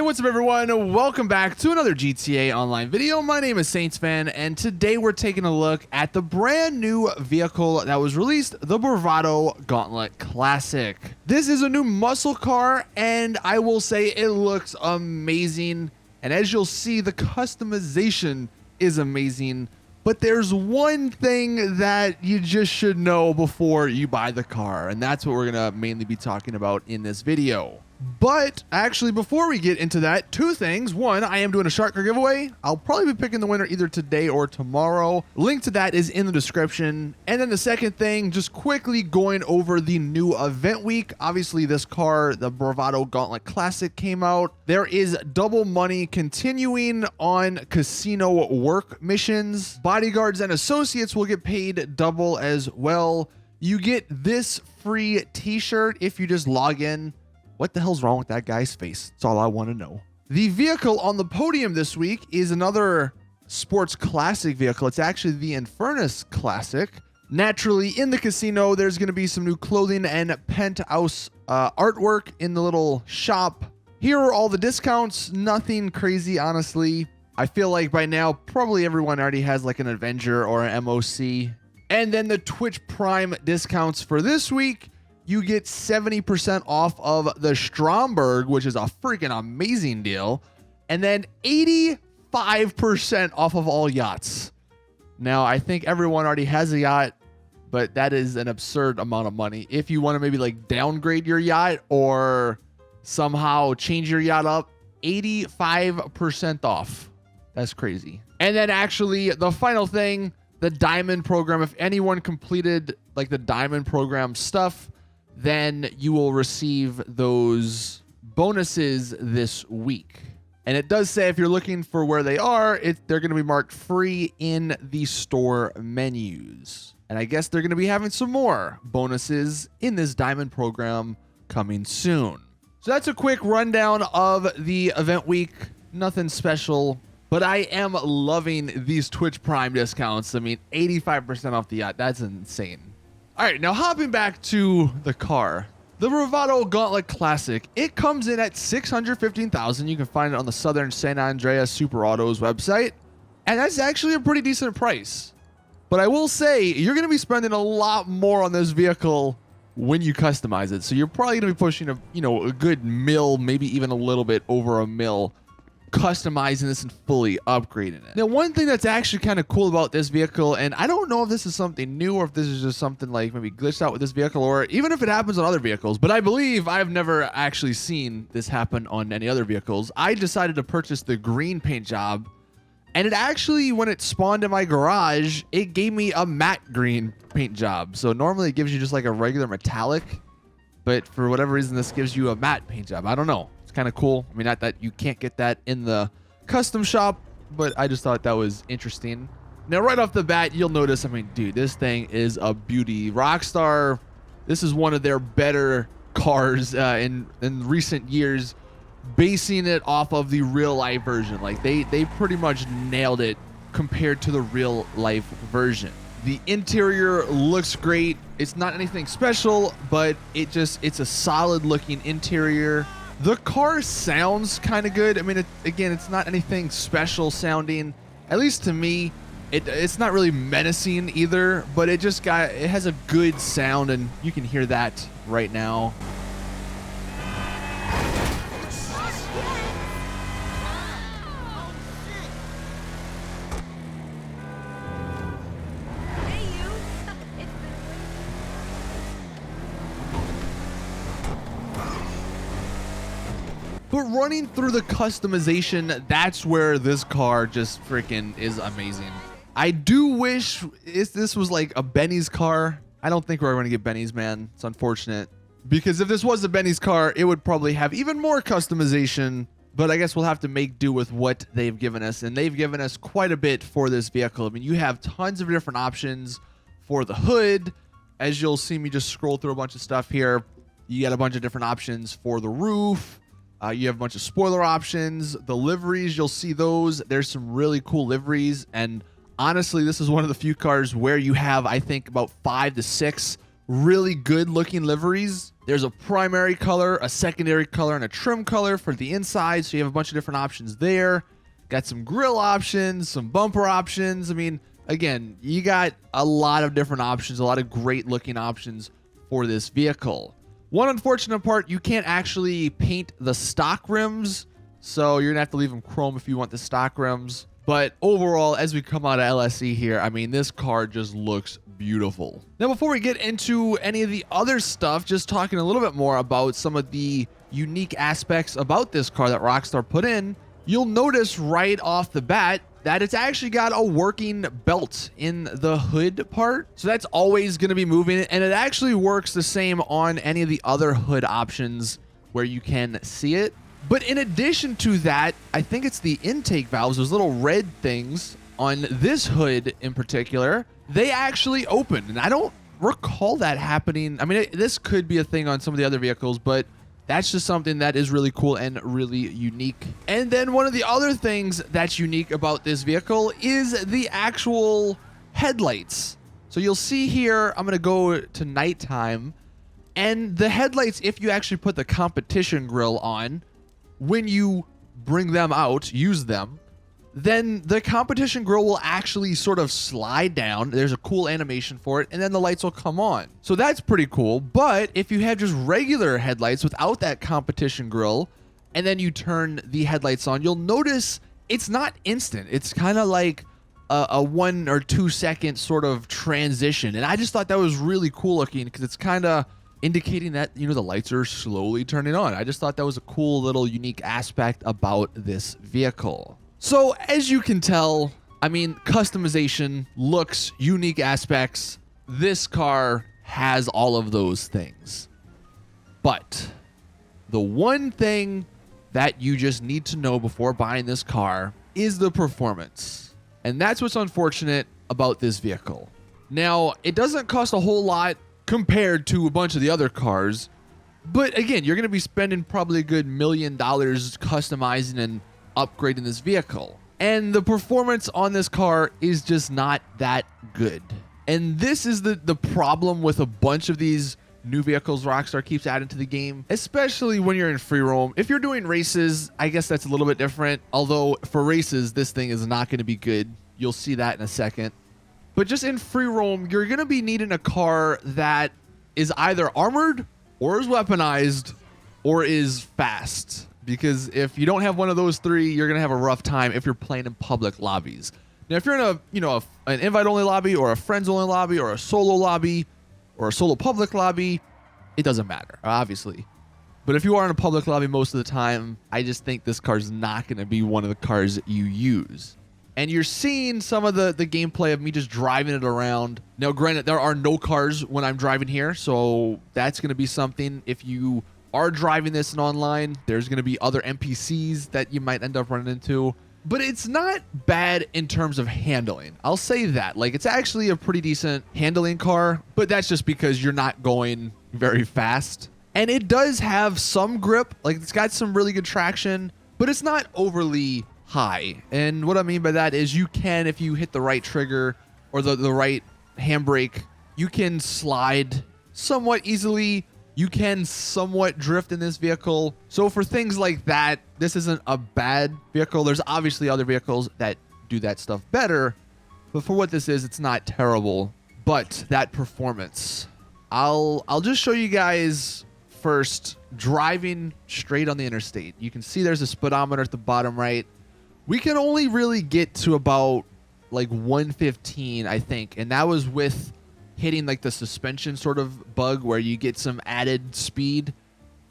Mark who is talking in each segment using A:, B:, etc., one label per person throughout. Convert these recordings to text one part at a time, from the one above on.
A: Hey, what's up everyone? Welcome back to another GTA Online video. My name is SaintsFan, and today we're taking a look at the brand new vehicle that was released, the Bravado Gauntlet Classic. This is a new muscle car, and I will say it looks amazing. And as you'll see, the customization is amazing. But there's one thing that you just should know before you buy the car, and that's what we're gonna mainly be talking about in this video. But actually, before we get into that, two things. One, I am doing a shark car giveaway. I'll probably be picking the winner either today or tomorrow. Link to that is in the description. And then the second thing, just quickly going over the new event week. Obviously, this car, the Bravado Gauntlet Classic, came out. There is double money continuing on casino work missions. Bodyguards and associates will get paid double as well. You get this free t-shirt if you just log in. What the hell's wrong with that guy's face? That's all I want to know. The vehicle on the podium this week is another sports classic vehicle. It's actually the Infernus Classic. Naturally, in the casino, there's going to be some new clothing and penthouse artwork in the little shop. Here are all the discounts. Nothing crazy, honestly. I feel like by now, probably everyone already has like an Avenger or an MOC. And then the Twitch Prime discounts for this week. You get 70% off of the Stromberg, which is a freaking amazing deal. And then 85% off of all yachts. Now, I think everyone already has a yacht, but that is an absurd amount of money. If you want to maybe like downgrade your yacht or somehow change your yacht up, 85% off. That's crazy. And then actually the final thing, the Diamond program. If anyone completed like the Diamond program stuff, then you will receive those bonuses this week. And it does say if you're looking for where they are, they're going to be marked free in the store menus. And I guess they're going to be having some more bonuses in this Diamond program coming soon. So that's a quick rundown of the event week. Nothing special, but I am loving these Twitch Prime discounts. I mean, 85% off the yacht. That's insane. All right, now hopping back to the car, the Bravado Gauntlet Classic, it comes in at $615,000. You can find it on the Southern San Andreas Super Autos website, and that's actually a pretty decent price. But I will say you're going to be spending a lot more on this vehicle when you customize it. So you're probably going to be pushing a good mil, maybe even a little bit over a mil, customizing this and fully upgrading it. Now, one thing that's actually kind of cool about this vehicle, and I don't know if this is something new or if this is just something like maybe glitched out with this vehicle, or even if it happens on other vehicles, but I believe I've never actually seen this happen on any other vehicles. I decided to purchase the green paint job, and it actually, when it spawned in my garage, it gave me a matte green paint job. So normally it gives you just like a regular metallic, but for whatever reason, this gives you a matte paint job. I don't know. It's kind of cool. I mean, not that you can't get that in the custom shop, but I just thought that was interesting. Now, right off the bat, you'll notice, I mean, dude, this thing is a beauty. Rockstar, this is one of their better cars in recent years, basing it off of the real life version. Like they pretty much nailed it compared to the real life version. The interior looks great. It's not anything special, but it's a solid looking interior. The car sounds kind of good. I mean, again, it's not anything special sounding, at least to me. It's not really menacing either, but it has a good sound, and you can hear that right now. But running through the customization, that's where this car just freaking is amazing. I do wish this was like a Benny's car. I don't think we're going to get Benny's, man. It's unfortunate. Because if this was a Benny's car, it would probably have even more customization. But I guess we'll have to make do with what they've given us. And they've given us quite a bit for this vehicle. I mean, you have tons of different options for the hood. As you'll see me just scroll through a bunch of stuff here. You got a bunch of different options for the roof. You have a bunch of spoiler options. The liveries, you'll see those. There's some really cool liveries. And honestly, this is one of the few cars where you have, I think, about 5 to 6 really good looking liveries. There's a primary color, a secondary color, and a trim color for the inside. So you have a bunch of different options there. Got some grill options, some bumper options. I mean, again, you got a lot of different options, a lot of great looking options for this vehicle. One unfortunate part, you can't actually paint the stock rims. So you're gonna have to leave them chrome if you want the stock rims. But overall, as we come out of LSE here, I mean, this car just looks beautiful. Now, before we get into any of the other stuff, just talking a little bit more about some of the unique aspects about this car that Rockstar put in, you'll notice right off the bat that it's actually got a working belt in the hood part. So that's always going to be moving, and it actually works the same on any of the other hood options where you can see it. But in addition to that, I think it's the intake valves, those little red things on this hood in particular, they actually open. And I don't recall that happening. I mean, this could be a thing on some of the other vehicles, but that's just something that is really cool and really unique. And then one of the other things that's unique about this vehicle is the actual headlights. So you'll see here, I'm going to go to nighttime, and the headlights, if you actually put the competition grille on, when you bring them out, use them, then the competition grille will actually sort of slide down. There's a cool animation for it, and then the lights will come on. So that's pretty cool. But if you have just regular headlights without that competition grille, and then you turn the headlights on, you'll notice it's not instant. It's kind of like a 1 or 2 second sort of transition. And I just thought that was really cool looking because it's kind of indicating that, you know, the lights are slowly turning on. I just thought that was a cool little unique aspect about this vehicle. So as you can tell, I mean, customization, looks, unique aspects, this car has all of those things. But the one thing that you just need to know before buying this car is the performance. And that's what's unfortunate about this vehicle. Now, it doesn't cost a whole lot compared to a bunch of the other cars, but again, you're going to be spending probably a good $1 million customizing and upgrading this vehicle, and the performance on this car is just not that good. And this is the problem with a bunch of these new vehicles Rockstar keeps adding to the game, especially when you're in free roam. If you're doing races, I guess that's a little bit different, although for races this thing is not going to be good. You'll see that in a second. But just in free roam, you're going to be needing a car that is either armored or is weaponized or is fast. Because if you don't have one of those three, you're going to have a rough time if you're playing in public lobbies. Now, if you're in an invite-only lobby or a friends-only lobby or a solo lobby or a solo public lobby, it doesn't matter, obviously. But if you are in a public lobby most of the time, I just think this car's not going to be one of the cars that you use. And you're seeing some of the gameplay of me just driving it around. Now, granted, there are no cars when I'm driving here, so that's going to be something. If you are driving this in online, there's going to be other NPCs that you might end up running into. But it's not bad in terms of handling. I'll say that. Like, it's actually a pretty decent handling car, but that's just because you're not going very fast. And it does have some grip. Like, it's got some really good traction, but it's not overly high. And what I mean by that is you can, if you hit the right trigger or the right handbrake, you can slide somewhat easily. You can somewhat drift in this vehicle. So for things like that, this isn't a bad vehicle. There's obviously other vehicles that do that stuff better, but for what this is, it's not terrible. But that performance, I'll just show you guys first driving straight on the interstate. You can see there's a speedometer at the bottom right. We can only really get to about like 115, I think. And that was with hitting like the suspension sort of bug where you get some added speed.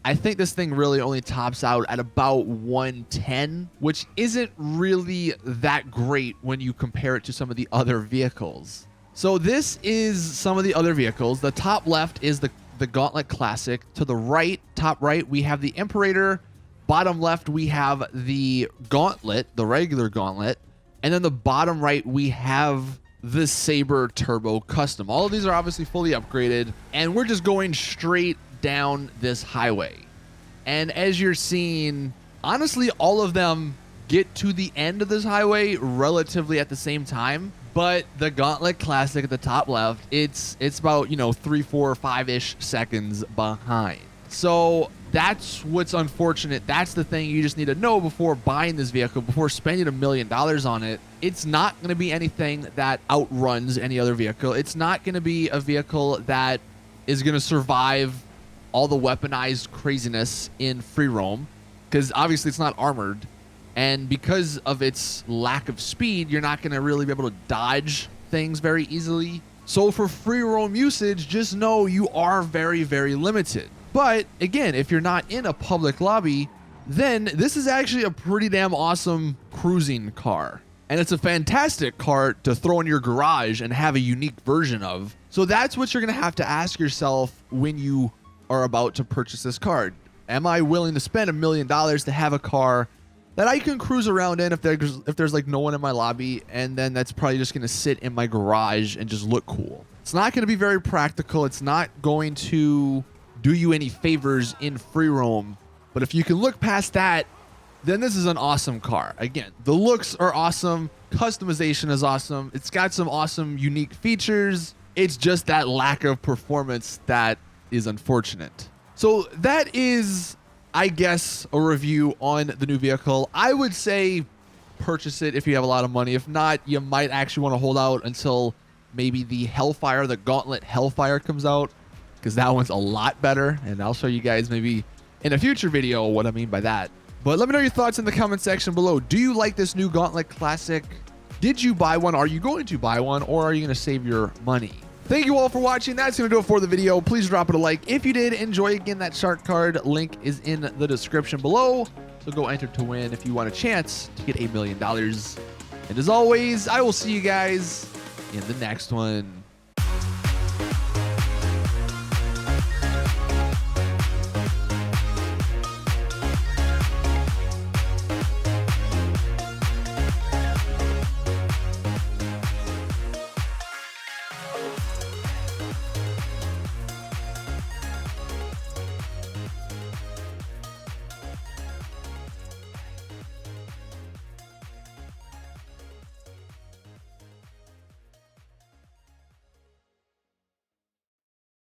A: I think this thing really only tops out at about 110, which isn't really that great when you compare it to some of the other vehicles. So this is some of the other vehicles. The top left is the Gauntlet Classic. To the right, top right, we have the Imperator. Bottom left, we have the Gauntlet, the regular Gauntlet. And then the bottom right, we have the Sabre Turbo Custom. All of these are obviously fully upgraded, and we're just going straight down this highway. And as you're seeing, honestly, all of them get to the end of this highway relatively at the same time. But the Gauntlet Classic at the top left, it's about, 3, 4, 5-ish seconds behind. So that's what's unfortunate. That's the thing you just need to know before buying this vehicle, before spending $1 million on it. It's not going to be anything that outruns any other vehicle. It's not going to be a vehicle that is going to survive all the weaponized craziness in free roam, because obviously it's not armored. And because of its lack of speed, you're not going to really be able to dodge things very easily. So for free roam usage, just know you are very, very limited. But again, if you're not in a public lobby, then this is actually a pretty damn awesome cruising car. And it's a fantastic car to throw in your garage and have a unique version of. So that's what you're going to have to ask yourself when you are about to purchase this car. Am I willing to spend $1 million to have a car that I can cruise around in if there's like no one in my lobby, and then that's probably just going to sit in my garage and just look cool? It's not going to be very practical. It's not going to do you any favors in free roam. But if you can look past that, then this is an awesome car. Again, the looks are awesome. Customization is awesome. It's got some awesome, unique features. It's just that lack of performance that is unfortunate. So that is, I guess, a review on the new vehicle. I would say purchase it if you have a lot of money. If not, you might actually want to hold out until maybe the Hellfire, the Gauntlet Hellfire comes out, because that one's a lot better. And I'll show you guys maybe in a future video what I mean by that. But let me know your thoughts in the comment section below. Do you like this new Gauntlet Classic? Did you buy one? Are you going to buy one? Or are you going to save your money? Thank you all for watching. That's going to do it for the video. Please drop it a like if you did enjoy. Again, that shark card link is in the description below. So go enter to win if you want a chance to get $1 million. And as always, I will see you guys in the next one.